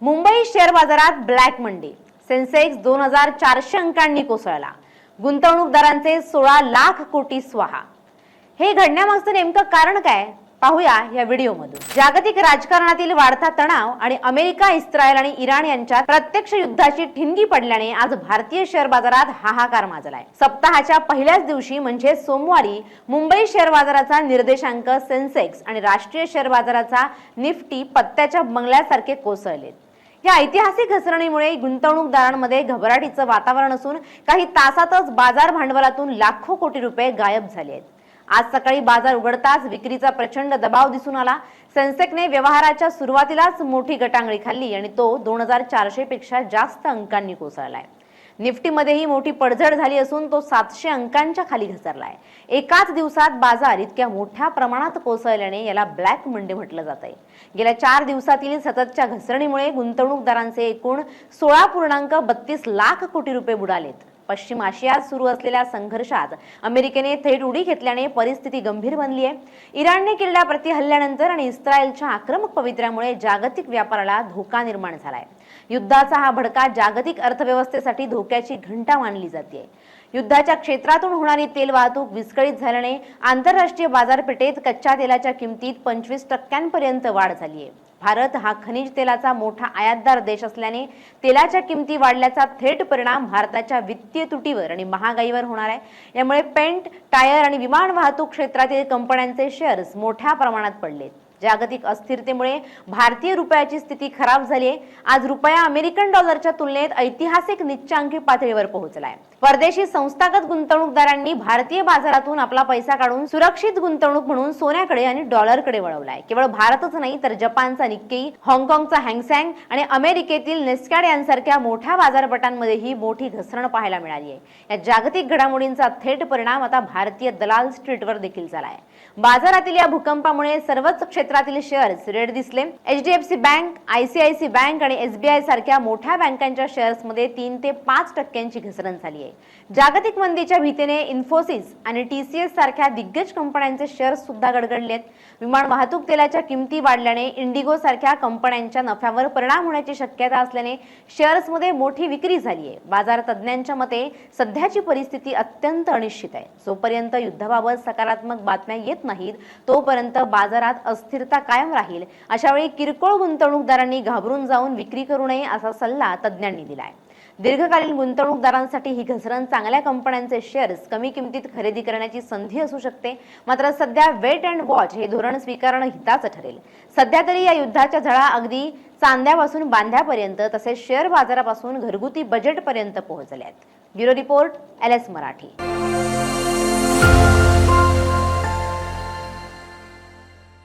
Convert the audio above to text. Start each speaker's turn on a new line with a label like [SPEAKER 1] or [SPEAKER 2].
[SPEAKER 1] Mumbai share बाजारात black Monday. Sensex 2400 अंकांनी कोसळला। गुंतवणूकदारांचे 16 लाख कोटी स्वाहा। हे घडण्यामागचं नेमकं कारण काय पाहूया या व्हिडिओमधून। जागतिक राजकारणातील वाढता तणाव आणि अमेरिका, इस्रायल आणि इराण यांच्यात प्रत्यक्ष युद्धाची ठिणगी पडल्याने आज भारतीय शेअर बाजारात हाहाकार माजलाय। सप्ताहाच्या पहिल्याच दिवशी म्हणजे सोमवारी मुंबई शेअर बाजाराचा निर्देशांक सेन्सेक्स आणि राष्ट्रीय शेअर बाजाराचा निफ्टी पत्त्याच्या बंगल्यासारखे कोसळले। या ऐतिहासिक घसरणीमुळे गुंतवणूकदारांमध्ये घबराटीचं वातावरण असून काही तासातच बाजार भांडवलातून लाखो कोटी रुपये गायब झाले आहेत। आज सकाळी बाजार उघडताच विक्रीचा प्रचंड दबाव दिसून आला। सेन्सेक्सने व्यवहाराच्या सुरुवातीलाच मोठी गटांगळी खाल्ली आणि तो 2400 पेक्षा जास्त अंकांनी कोसळलाय। निफ्टीमध्येही मोठी पडझड झाली असून तो 700 अंकांच्या खाली घसरलाय। एकाच दिवसात बाजार इतक्या मोठ्या प्रमाणात कोसळल्याने याला ब्लॅक मंडे म्हटलं जातंय। गेल्या 4 दिवसातील सततच्या घसरणीमुळे गुंतवणूकदारांचे एकूण 16.32 लाख कोटी रुपये बुडालेत। पश्चिम आशियात सुरू असलेल्या संघर्षात अमेरिकेने थेट उडी घेतल्याने परिस्थिती गंभीर बनली आहे। इराणने केलेल्या प्रतिहल्ल्यानंतर आणि इस्रायलच्या आक्रमक पवित्र्यामुळे जागतिक व्यापाराला धोका निर्माण झालाय। युद्धाचा हा भडका जागतिक अर्थव्यवस्थेसाठी धोक्याची घंटा मानली जाते। युद्धाच्या क्षेत्रातून होणारी तेल वाहतूक विस्कळीत झाल्याने आंतरराष्ट्रीय बाजारपेठेत कच्च्या तेलाच्या किमतीत 25% वाढ झाली आहे। भारत हा खनिज तेलाचा मोठा आयातदार देश असल्याने तेलाच्या किमती वाढल्याचा थेट परिणाम भारताच्या वित्तीय तुटीवर आणि महागाईवर होणार आहे। यामुळे पेंट, टायर आणि विमान वाहतूक क्षेत्रातील कंपन्यांचे शेअर्स मोठ्या प्रमाणात पडलेत। जागतिक अस्थिरतेमुळे भारतीय रुपयाची स्थिती खराब झाली आहे। आज रुपया अमेरिकन डॉलरच्या तुलनेत ऐतिहासिक निच्चांकी पातळीवर पोहोचलाय। परदेशी संस्थागत गुंतवणूकदारांनी भारतीय बाजारातून आपला पैसा काढून सुरक्षित गुंतवणूक म्हणून सोन्याकडे आणि डॉलरकडे वळवलाय। केवळ भारतच नाही तर जपानचा निक्केई, हाँगकाँगचा हँगसेंग आणि अमेरिकेतील नेस्कॅड यांसारख्या मोठ्या बाजारपेठांमध्येही मोठी घसरण पाहायला मिळाली आहे। या जागतिक घडामोडींचा थेट परिणाम आता भारतीय दलाल स्ट्रीटवर देखील झालाय। बाजारातील या भूकंपामुळे सर्वच क्षेत्रातील शेअर्स रेड दिसले। एचडीएफसी बँक, आयसीआयसी बँक आणि एसबीआय सारख्या मोठ्या बँकांच्या शेअर्समध्ये 3 ते 5% घसरण झाली आहे। जागतिक मंदीच्या भीतीने इन्फोसिस आणि टीसीएस सारख्या दिग्गज कंपन्यांचे शेअर्स सुद्धा गडगडलेत। विमान वाहतूक तेलाच्या किमती वाढल्याने इंडिगो सारख्या कंपन्यांच्या नफ्यावर परिणाम होण्याची शक्यता असल्याने शेअर्समध्ये मोठी विक्री झाली आहे। बाजार तज्ञांच्या मते सध्याची परिस्थिती अत्यंत अनिश्चित आहे। जोपर्यंत युद्धाबाबत सकारात्मक बातम्या येत नाहीत तोपर्यंत बाजारात अस्थिरता कायम राहील। अशावेळी किरकोळ गुंतवणूकदारांनी घाबरून जाऊन विक्री करू नये असा सल्ला तज्ञांनी दिलाय। दीर्घकालीन गुंतवणूकदारांसाठी ही घसरण चांगल्या कंपन्यांचे शेअर्स कमी किमतीत खरेदी करण्याची संधी असू शकते। मात्र सध्या वेट अँड वॉच हे धोरण स्वीकारणं हिताचं ठरेल। सध्या तरी या युद्धाच्या झळा अगदी चांद्यापासून बांध्यापर्यंत तसेच शेअर बाजारापासून घरगुती बजेटपर्यंत पोहोचल्यात। Bureau report, LS Marathi.